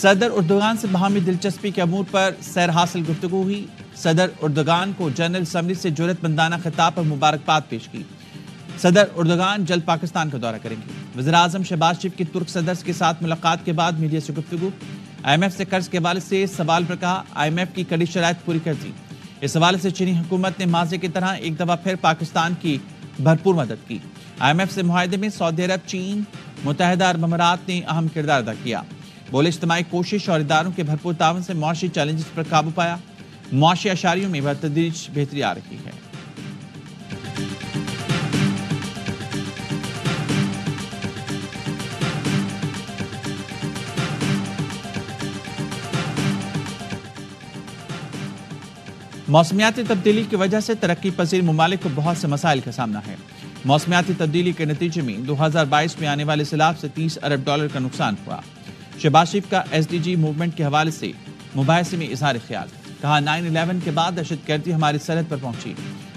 صدر اردوغان سے باہمی دلچسپی کے امور پر سیر حاصل گفتگو ہوئی۔ صدر اردوغان کو جنرل اسمبلی سے جرأت مندانہ خطاب پر مبارکباد پیش کی۔ صدر اردوغان جلد پاکستان کا دورہ کریں گے۔ وزیراعظم شہباز شریف کی ترک صدر کے ساتھ ملاقات کے بعد میڈیا سے گفتگو۔ آئی ایم ایف سے قرض کے حوالے سے سوال پر کہا، آئی ایم ایف کی کڑی شرائط پوری کر دی۔ اس حوالے سے چینی حکومت نے ماضی کی طرح ایک دفعہ پھر پاکستان کی بھرپور مدد کی۔ آئی ایم ایف سے معاہدے میں سعودی عرب، چین، متحدہ عرب امارات نے اہم کردار ادا کیا۔ بولے اجتماعی کوشش اور اداروں کے بھرپور تعاون سے معاشی چیلنجز پر قابو پایا۔ معاشی اشاریوں میں بتدریج بہتری آ رہی ہے۔ موسمیاتی تبدیلی کی وجہ سے ترقی پذیر ممالک کو بہت سے مسائل کا سامنا ہے۔ موسمیاتی تبدیلی کے نتیجے میں 2022 میں آنے والے سیلاب سے $30 ارب کا نقصان ہوا۔ شہباز شریف کا ایس ڈی جی موومنٹ کے حوالے سے مباحثے میں اظہار خیال، کہا 9/11 کے بعد دہشت گردی ہماری سرحد پر پہنچی۔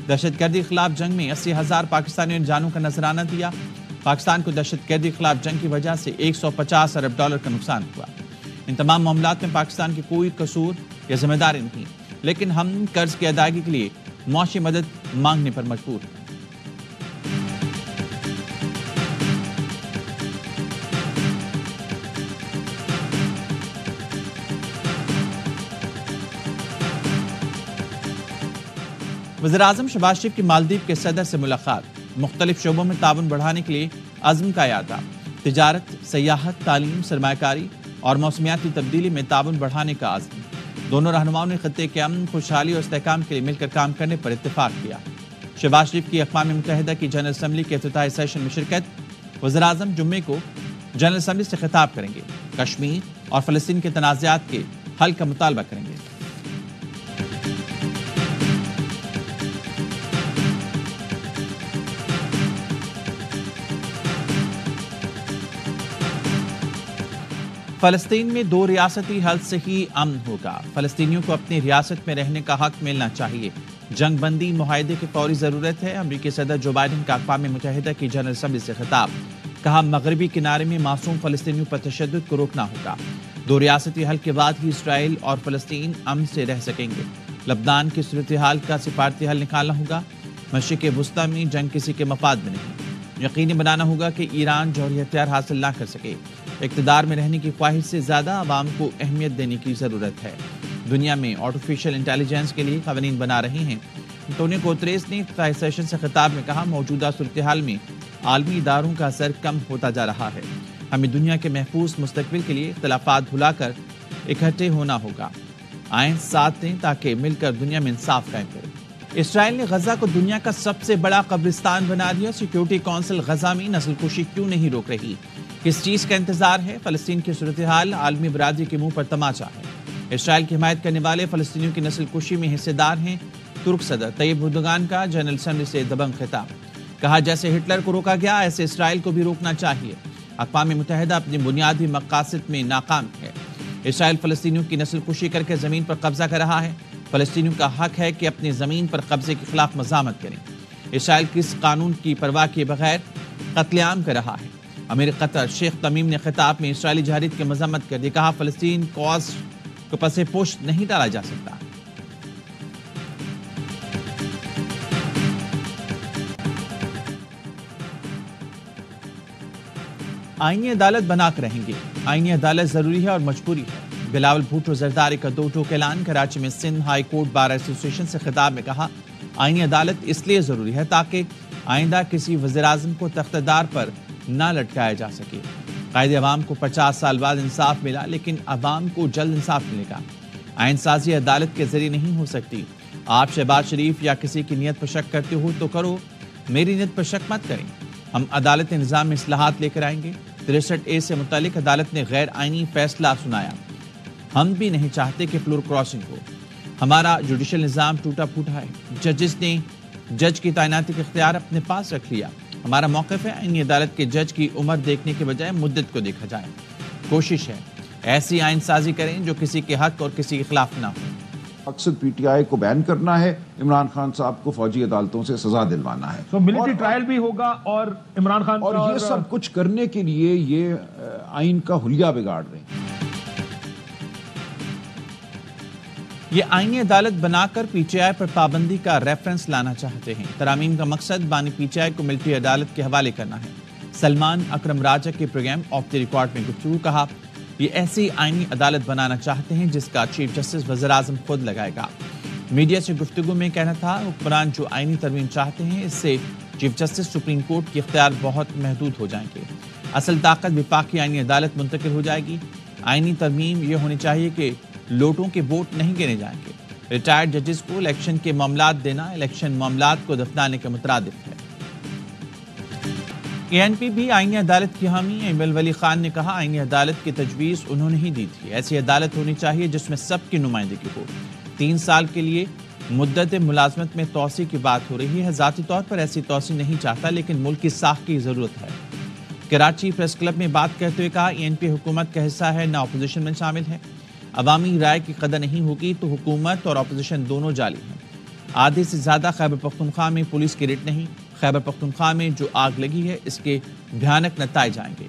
دہشت گردی کے خلاف جنگ میں 80,000 پاکستانیوں نے جانوں کا نذرانہ دیا۔ پاکستان کو دہشت گردی کے خلاف جنگ کی وجہ سے $150 ارب کا نقصان ہوا۔ ان تمام معاملات میں پاکستان کی کوئی قصور یا ذمہ داری نہیں، لیکن ہم قرض کی ادائیگی کے لیے معاشی مدد مانگنے پر مجبور ہیں۔ وزیراعظم شہباز شریف کی مالدیپ کے صدر سے ملاقات، مختلف شعبوں میں تعاون بڑھانے کے لیے عزم کا اعادہ، تجارت، سیاحت، تعلیم، سرمایہ کاری اور موسمیاتی تبدیلی میں تعاون بڑھانے کا عزم۔ دونوں رہنماؤں نے خطے کے امن، خوشحالی اور استحکام کے لیے مل کر کام کرنے پر اتفاق کیا۔ شہباز شریف کی اقوام متحدہ کی جنرل اسمبلی کے افتتاحی سیشن میں شرکت۔ وزیراعظم جمعے کو جنرل اسمبلی سے خطاب کریں گے، کشمیر اور فلسطین کے تنازعات کے حل کا مطالبہ کریں گے۔ فلسطین میں 2 ریاستی حل سے ہی امن ہوگا۔ فلسطینیوں کو اپنی ریاست میں رہنے کا حق ملنا چاہیے۔ جنگ بندی معاہدے کی فوری ضرورت ہے۔ امریکی صدر جو بائیڈن کا اقوام متحدہ کی جنرل اسمبلی سے خطاب، کہا مغربی کنارے میں معصوم فلسطینیوں پر تشدد کو روکنا ہوگا۔ 2 ریاستی حل کے بعد ہی اسرائیل اور فلسطین امن سے رہ سکیں گے۔ لبنان کی صورتحال کا سفارتی حل نکالنا ہوگا۔ مشرق وسطی میں جنگ کسی کے مفاد میں نہیں۔ یقینی بنانا ہوگا کہ ایران جوہری ہتھیار حاصل نہ کر سکے۔ اقتدار میں رہنے کی خواہش سے زیادہ عوام کو اہمیت دینے کی ضرورت ہے۔ دنیا میں آرٹیفیشل انٹیلیجنس کے لیے قوانین بنا رہے ہیں۔ انٹونیو گوتریس نے افتتاحی سیشن سے خطاب میں کہا، موجودہ صورتحال میں عالمی اداروں کا اثر کم ہوتا جا رہا ہے۔ ہمیں دنیا کے محفوظ مستقبل کے لیے اختلافات بھلا کر اکٹھے ہونا ہوگا۔ آئیں ساتھ دیں تاکہ مل کر دنیا میں انصاف قائم کریں۔ اسرائیل نے غزہ کو دنیا کا سب سے بڑا قبرستان بنا دیا۔ سیکیورٹی کونسل غزہ میں نسل کشی کیوں نہیں روک رہی؟ کس چیز کا انتظار ہے؟ فلسطین کی صورتحال عالمی برادری کے منہ پر تماچا ہے۔ اسرائیل کی حمایت کرنے والے فلسطینیوں کی نسل کشی میں حصے دار ہیں۔ ترک صدر طیب اردوغان کا جنرل اسمبلی سے دبنگ خطاب، کہا جیسے ہٹلر کو روکا گیا ایسے اسرائیل کو بھی روکنا چاہیے۔ اقوام متحدہ اپنی بنیادی مقاصد میں ناکام ہے۔ اسرائیل فلسطینیوں کی نسل کشی کر کے زمین پر قبضہ کر رہا ہے۔ فلسطینیوں کا حق ہے کہ اپنی زمین پر قبضے کے خلاف مزاحمت کریں۔ اسرائیل کس قانون کی پرواہ کیے بغیر قتل عام کر رہا ہے؟ امیر قطر شیخ تمیم نے خطاب میں اسرائیلی جہریت کی مذمت کر دی، کہا فلسطین کاز کو پس پشت نہیں ڈالا جا سکتا۔ آئینی عدالت بنا کر رہیں گے۔ آئینی عدالت ضروری ہے اور مجبوری ہے۔ بلاول بھٹو زرداری کا 2 ٹوک اعلان۔ کراچی میں سندھ ہائی کورٹ بار ایسوسی ایشن سے خطاب میں کہا، آئینی عدالت اس لیے ضروری ہے تاکہ آئندہ کسی وزیراعظم کو تختدار پر نہ لٹکایا جا سکے۔ قائد عوام کو 50 سال بعد انصاف ملا، لیکن عوام کو جلد انصاف ملے گا۔ آئین سازی عدالت کے ذریعے نہیں ہو سکتی۔ آپ شہباز شریف یا کسی کی نیت پر شک کرتے ہو تو کرو، میری نیت پر شک مت کریں۔ ہم عدالت نظام میں اصلاحات لے کر آئیں گے۔ 63A سے متعلق عدالت نے غیر آئینی فیصلہ سنایا۔ ہم بھی نہیں چاہتے کہ فلور کراسنگ ہو۔ ہمارا جوڈیشل نظام ٹوٹا پھوٹا ہے۔ ججز نے جج کی تعیناتی کا اختیار اپنے پاس رکھ لیا۔ ہمارا موقف ہے آئینی عدالت کے جج کی عمر دیکھنے کے بجائے مدت کو دیکھا جائے۔ کوشش ہے ایسی آئین سازی کریں جو کسی کے حق اور کسی کے خلاف نہ ہو۔ مقصد پی ٹی آئی کو بین کرنا ہے، عمران خان صاحب کو فوجی عدالتوں سے سزا دلوانا ہے۔ تو ملٹری ٹرائل بھی ہوگا اور عمران خان اور یہ سب کچھ کرنے کے لیے یہ آئین کا حلیہ بگاڑ رہے ہیں۔ یہ آئینی عدالت بنا کر پی ٹی آئی پر پابندی کا ریفرنس لانا چاہتے ہیں۔ ترامیم کا مقصد بانی پی ٹی آئی کو ملٹری عدالت کے حوالے کرنا ہے۔ سلمان اکرم راجہ کے پروگرام آف دی ریکارڈ میں گفتگو کہا، یہ ایسی آئینی عدالت بنانا چاہتے ہیں جس کا چیف جسٹس وزیر اعظم خود لگائے گا۔ میڈیا سے گفتگو میں کہنا تھا، حکمران جو آئینی ترمیم چاہتے ہیں اس سے چیف جسٹس سپریم کورٹ کے اختیار بہت محدود ہو جائیں گے۔ اصل طاقت وفاقی آئینی عدالت منتقل ہو جائے گی۔ آئینی ترمیم یہ ہونی چاہیے کہ لوٹوں کے ووٹ نہیں گنے جائیں گے۔ ریٹائرڈ ججز کو الیکشن کے معاملات دینا الیکشن معاملات کو دفنانے کے مترادف ہے۔ اے این پی بھی آئینی عدالت کی حامی ہے۔ ایمل ولی خان نے کہا، آئینی عدالت کی تجویز انہوں نے ہی دی تھی۔ ایسی عدالت ہونی چاہیے جس میں سب کی نمائندگی ہو۔ 3 سال کے لیے مدت ملازمت میں توسیع کی بات ہو رہی ہے۔ ذاتی طور پر ایسی توسیع نہیں چاہتا، لیکن ملک کی ساکھ کی ضرورت ہے۔ کراچی پریس کلب میں بات کرتے ہوئے کہا، اے این پی حکومت کا حصہ ہے، نہ اپوزیشن میں شامل ہے۔ عوامی رائے کی قدر نہیں ہوگی تو حکومت اور اپوزیشن دونوں جعلی ہیں۔ آدھے سے زیادہ خیبر پختونخوا میں پولیس کی ریٹ نہیں۔ خیبر پختونخوا میں جو آگ لگی ہے اس کے بھیانک نتائج آئیں گے۔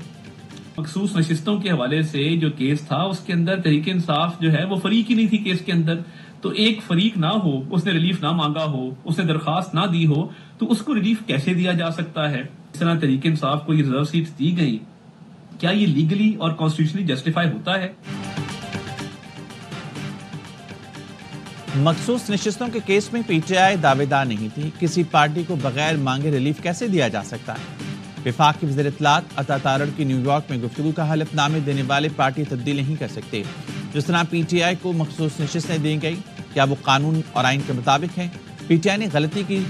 مخصوص نشستوں کے حوالے سے جو کیس تھا اس کے اندر تحریک انصاف جو ہے وہ فریق ہی نہیں تھی کیس کے اندر، تو ایک فریق نہ ہو، اس نے ریلیف نہ مانگا ہو، اس نے درخواست نہ دی ہو، تو اس کو ریلیف کیسے دیا جا سکتا ہے؟ اس طرح تحریک انصاف کو یہ ریزرو سیٹس دی گئی، کیا یہ لیگلی اور کانسٹیٹیوشنلی جسٹیفائی ہوتا ہے؟ مخصوص نشستوں کے کیس میں پی ٹی آئی دعوے دار نہیں تھی۔ کسی پارٹی کو بغیر مانگے ریلیف کیسے دیا جا سکتا ہے؟ وفاقی وزیر اطلاعات عطا تارڑ کی نیو یارک میں گفتگو کا حلف نامے دینے والے پارٹی تبدیل نہیں کر سکتے۔ جس طرح پی ٹی آئی کو مخصوص نشستیں دی گئی، کیا وہ قانون اور آئین کے مطابق ہیں؟ پی ٹی آئی نے غلطی کی،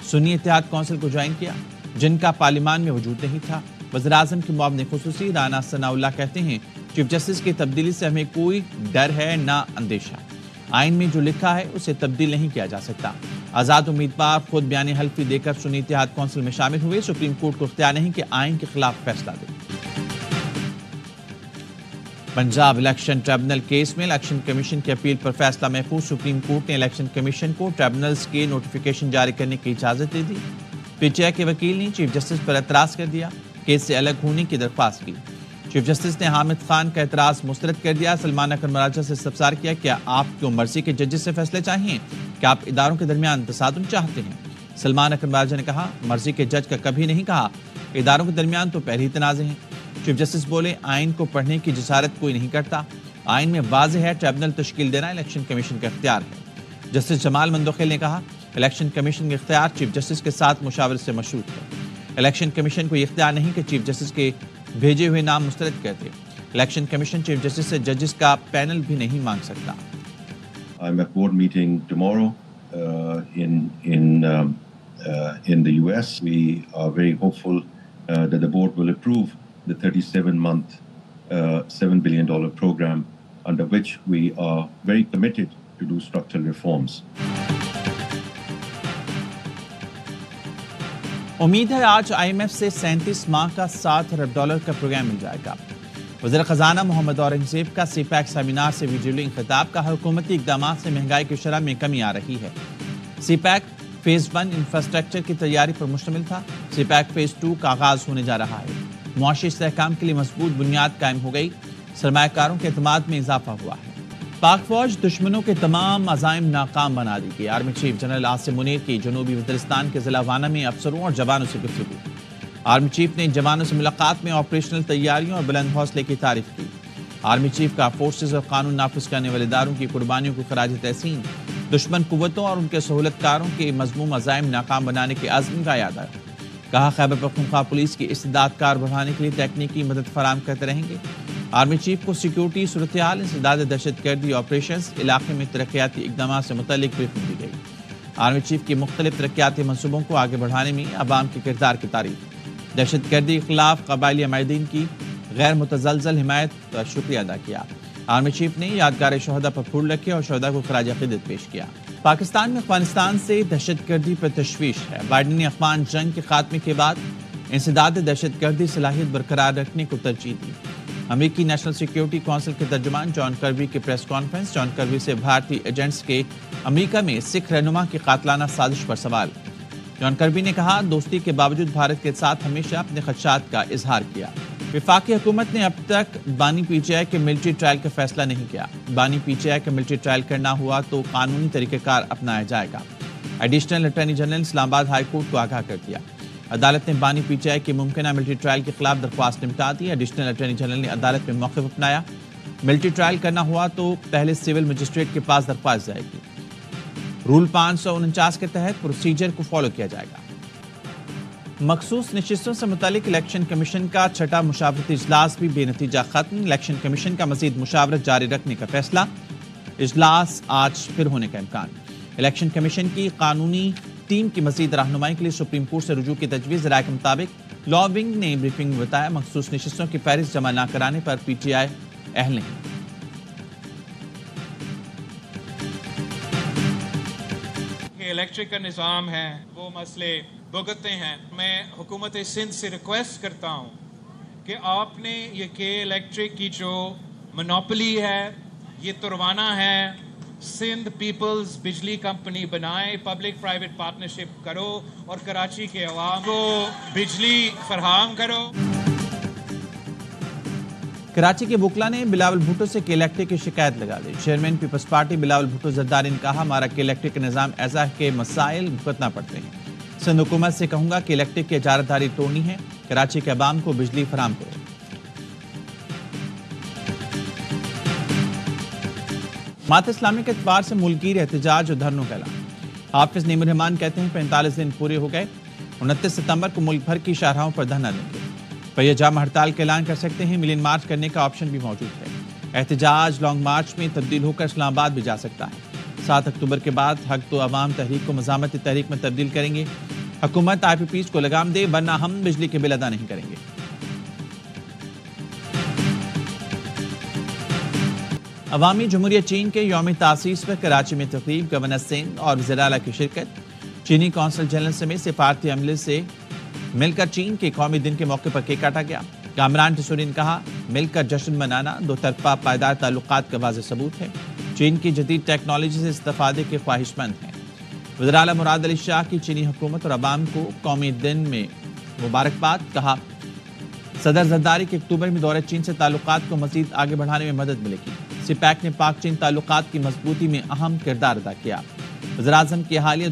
سنی اتحاد کونسل کو جوائن کیا جن کا پارلیمان میں وجود نہیں تھا۔ وزیر اعظم کے معاون خصوصی رانا ثناء اللہ کہتے ہیں، چیف جسٹس کی تبدیلی سے ہمیں کوئی ڈر ہے نہ اندیشہ۔ آئین میں جو لکھا ہے اسے تبدیل نہیں کیا جا سکتا۔ آزاد امیدوار خود بیان حلفی دے کر سنی اتحاد کونسل میں شامل ہوئے۔ سپریم کورٹ کو اختیار نہیں کہ آئین کے خلاف فیصلہ دے۔ پنجاب الیکشن ٹریبونل کیس میں الیکشن کمیشن کی اپیل پر فیصلہ محفوظ۔ سپریم کورٹ نے الیکشن کمیشن کو ٹریبونلز کے نوٹیفیکیشن جاری کرنے کی اجازت دے دی۔ پی ٹی آئی کے وکیل نے چیف جسٹس پر اعتراض کر دیا، کیس سے الگ ہونے کی درخواست کی۔ چیف جسٹس نے حامد خان کا اعتراض مسترد کر دیا۔ سلمان اکرم راجہ سے استفسار کیا، کیا آپ کو مرضی کے ججز سے فیصلے چاہیے؟ کیا آپ اداروں کے درمیان تصادم چاہتے ہیں؟ سلمان اکرم راجہ نے کہا، مرضی کے جج کا کبھی نہیں کہا، اداروں کے درمیان تو پہلے ہی تنازع ہیں۔ چیف جسٹس بولے، آئین کو پڑھنے کی جسارت کوئی نہیں کرتا، آئین میں واضح ہے ٹریبونل تشکیل دینا الیکشن کمیشن کا اختیار ہے۔ جسٹس جمال مندوخیل نے کہا، الیکشن کمیشن کے اختیار چیف جسٹس کے ساتھ مشاورت سے مشروط ہے۔ الیکشن کمیشن کو یہ اختیار نہیں کہ چیف جسٹس کے بھیجے ہوئے نام مسترد کرتے۔ الیکشن کمیشن چیف جسٹس سے ججز کا پینل بھی نہیں مانگ سکتا۔ I'm at board meeting tomorrow in the US. We are very hopeful that the board will approve the 37-month $7 billion program under which we are very committed to do structural reforms. امید ہے آج I am F سے 37 ماہ کا $7 ارب کا programme مل جائے گا۔ وزیر خزانہ محمد اورنگزیب کا سی پیک سیمینار سے ویڈیو لنک خطاب کا، حکومتی اقدامات سے مہنگائی کی شرح میں کمی آ رہی ہے۔ سی پیک فیز 1 انفراسٹرکچر کی تیاری پر مشتمل تھا۔ سی پیک فیز 2 کا آغاز ہونے جا رہا ہے۔ معاشی استحکام کے لیے مضبوط بنیاد قائم ہو گئی، سرمایہ کاروں کے اعتماد میں اضافہ ہوا ہے۔ پاک فوج دشمنوں کے تمام عزائم ناکام بنا دی گئی۔ Army chief general Asim Munir کی جنوبی وزیرستان کے ضلع وانا میں افسروں اور جوانوں سے گفتگو۔ آرمی چیف نے جوانوں سے ملاقات میں آپریشنل تیاریوں اور بلند حوصلے کی تعریف کی۔ آرمی چیف کا فورسز اور قانون نافذ کرنے والے اداروں کی قربانیوں کو خراج تحسین، دشمن قوتوں اور ان کے سہولت کاروں کے مذموم عزائم ناکام بنانے کے عزم کا اعادہ۔ کہا، خیبر پختونخوا پولیس کی استعداد کار بڑھانے کے لیے تکنیکی مدد فراہم کرتے رہیں گے۔ آرمی چیف کو سیکیورٹی صورتحال، انسداد دہشت گردی آپریشنز، علاقے میں ترقیاتی اقدامات سے متعلق بریفنگ دی گئی۔ آرمی چیف کی مختلف ترقیاتی منصوبوں کو آگے بڑھانے میں عوام کے کردار کی تعریف، دہشت گردی کے خلاف قبائلی عمائدین کی غیر متزلزل حمایت کا شکریہ ادا کیا۔ آرمی چیف نے یادگار شہداء پر پھول رکھے اور شہداء کو خراج عقیدت پیش کیا۔ پاکستان میں افغانستان سے دہشت گردی پر تشویش ہے۔ بائیڈن نے افغان جنگ کے خاتمے کے بعد انسداد دہشت گردی صلاحیت برقرار رکھنے کو ترجیح دی۔ امریکی نیشنل سیکیورٹی کونسل کے ترجمان جان کربی کے پریس کانفرنس۔ جان کربی سے بھارتی ایجنٹس کے امریکہ میں سکھ رہنما کی قاتلانہ سازش پر سوال۔ جان کربی نے کہا دوستی کے باوجود بھارت کے ساتھ ہمیشہ اپنے خدشات کا اظہار کیا۔ وفاقی حکومت نے اب تک بانی پی ٹی آئی کے ملٹری ٹرائل کا فیصلہ نہیں کیا۔ بانی پی ٹی آئی کا ملٹری ٹرائل کرنا ہوا تو قانونی طریقہ کار اپنایا جائے گا۔ ایڈیشنل اٹارنی جنرل اسلام آباد ہائی کورٹ کو آگاہ کر دیا۔ عدالت نے بانی پی ٹی آئی کی ممکنہ ملٹری ٹرائل کے خلاف درخواست نمٹا دی۔ ایڈیشنل اٹارنی جنرل نے عدالت میں موقف اپنایا۔ ملٹری ٹرائل کرنا ہوا تو پہلے سول مجسٹریٹ کے پاس درخواست جائے گی۔ رول 549 کے تحت پروسیجر کو فالو کیا جائے گا۔ مخصوص نشستوں سے متعلق الیکشن کمیشن کا چھٹا مشاورتی اجلاس بھی بے نتیجہ ختم۔ الیکشن کمیشن کا مزید مشاورت جاری رکھنے کا فیصلہ، اجلاس آج پھر ہونے کا امکان۔ الیکشن کمیشن کی قانونی ٹیم کی مزید رہنمائی کے لیے سپریم کورٹ سے رجوع کی تجویز۔ رائے کے مطابق لا ونگ نے بریفنگ میں بتایا مخصوص نشستوں کی فہرست جمع نہ کرانے پر پی ٹی آئی اہل نہیں۔ الیکٹرک کا نظام ہے وہ مسئلے بھگتتے ہیں۔ میں حکومت سندھ سے ریکویسٹ کرتا ہوں کہ آپ نے یہ کہ الیکٹرک کی جو منوپلی ہے یہ تروانا ہے، سندھ پیپلز بجلی کمپنی بنائے، پبلک پرائیویٹ پارٹنرشپ کرو اور کراچی کے عوام کو بجلی فراہم کرو۔ کراچی کے وکلا نے بلاول بھٹو سے کے الیکٹرک کی شکایت لگا دی۔ Chairman Peoples Party Bilawal Bhutto Zardari نے کہا ہمارا کے الیکٹرک کا نظام ایسا ہے کہ مسائل بھگتنا پڑتے ہیں۔ سندھ حکومت سے کہوں گا کہ الیکٹرک کی اجارہ داری توڑنی ہے، کراچی کے عوام کو بجلی فراہم کرو۔ جماعت اسلامی کے اعتبار سے ملکی احتجاج اور دھرنوں کا اعلان۔ حافظ نعیم الرحمان کہتے ہیں 45 دن پورے ہو گئے، 29 ستمبر کو ملک بھر کی شاہراہوں پر دھرنا دیں گے۔ پہیہ جام ہڑتال کا اعلان کر سکتے ہیں، ملین مارچ کرنے کا آپشن بھی موجود ہے۔ احتجاج لانگ مارچ میں تبدیل ہو کر اسلام آباد بھی جا سکتا ہے۔ 7 اکتوبر کے بعد حق تو عوام تحریک کو مزاحمتی تحریک میں تبدیل کریں گے۔ حکومت آئی پی پیز کو لگام دے ورنہ ہم بجلی کے بل ادا نہیں کریں گے۔ عوامی جمہوریہ چین کے یوم تاسیس پر کراچی میں تقریب، گورنر سندھ اور وزیر اعلیٰ کی شرکت۔ چینی قونصل جنرل سمیت سفارتی عملے سے مل کر چین کے قومی دن کے موقع پر کیک کاٹا گیا۔ کامران ٹسوری نے کہا مل کر جشن منانا دو طرفہ پائیدار تعلقات کا واضح ثبوت ہے، چین کی جدید ٹیکنالوجی سے استفادے کے خواہش مند ہیں۔ وزیر اعلیٰ مراد علی شاہ کی چینی حکومت اور عوام کو قومی دن میں مبارکباد، کہا صدر زرداری کے اکتوبر میں دورہ چین سے تعلقات کو مزید آگے بڑھانے میں مدد ملے گی۔ سی پیک نے پاک چین تعلقات کی مضبوطی میں اہم کردار ادا کیا۔ وزیراعظم کے حالیہ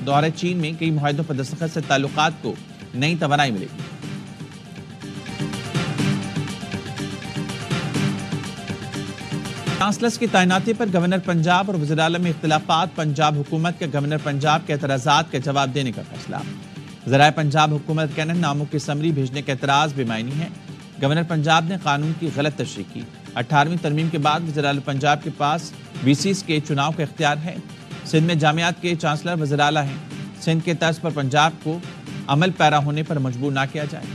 دورہ چین میں کئی معاہدوں پر دستخط سے تعلقات کو نئی توانائی ملے گی۔ چانسلرز کی تعیناتی پر گورنر پنجاب اور وزیر اعلیٰ میں اختلافات، پنجاب حکومت کے گورنر پنجاب کے اعتراضات کا جواب دینے کا فیصلہ۔ ذرائع پنجاب حکومت کہنا ناموں کی سمری بھیجنے کا اعتراض بے معنی ہے۔ گورنر پنجاب نے قانون کی غلط تشریح کی۔ 18ویں ترمیم کے بعد وزیر اعلیٰ پنجاب کے پاس وی سیز کے چناؤ کا اختیار ہے۔ سندھ میں جامعات کے چانسلر وزیر اعلیٰ ہیں۔ سندھ کے طرز پر پنجاب کو عمل پیرا ہونے پر مجبور نہ کیا جائے۔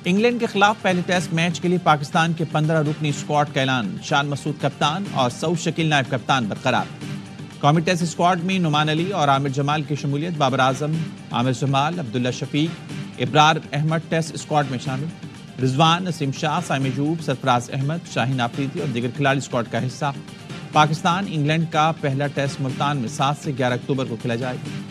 انگلینڈ کے خلاف پہلے ٹیسٹ میچ کے لیے پاکستان کے 15 رکنی اسکواڈ کا اعلان۔ شان مسعود کپتان اور سعود شکیل نائب کپتان برقرار۔ قومی ٹیسٹ اسکواڈ میں نعمان علی اور عامر جمال کی شمولیت، بابر اعظم، عامر جمال، عبداللہ شفیق، ابرار احمد ٹیسٹ اسکواڈ میں شامل۔ رضوان، نسیم شاہ، سائم ایوب، سرفراز احمد، شاہین آفریدی اور دیگر کھلاڑی اسکواڈ کا حصہ۔ پاکستان انگلینڈ کا پہلا ٹیسٹ ملتان میں 7 سے 11 اکتوبر کو کھیلا جائے گا۔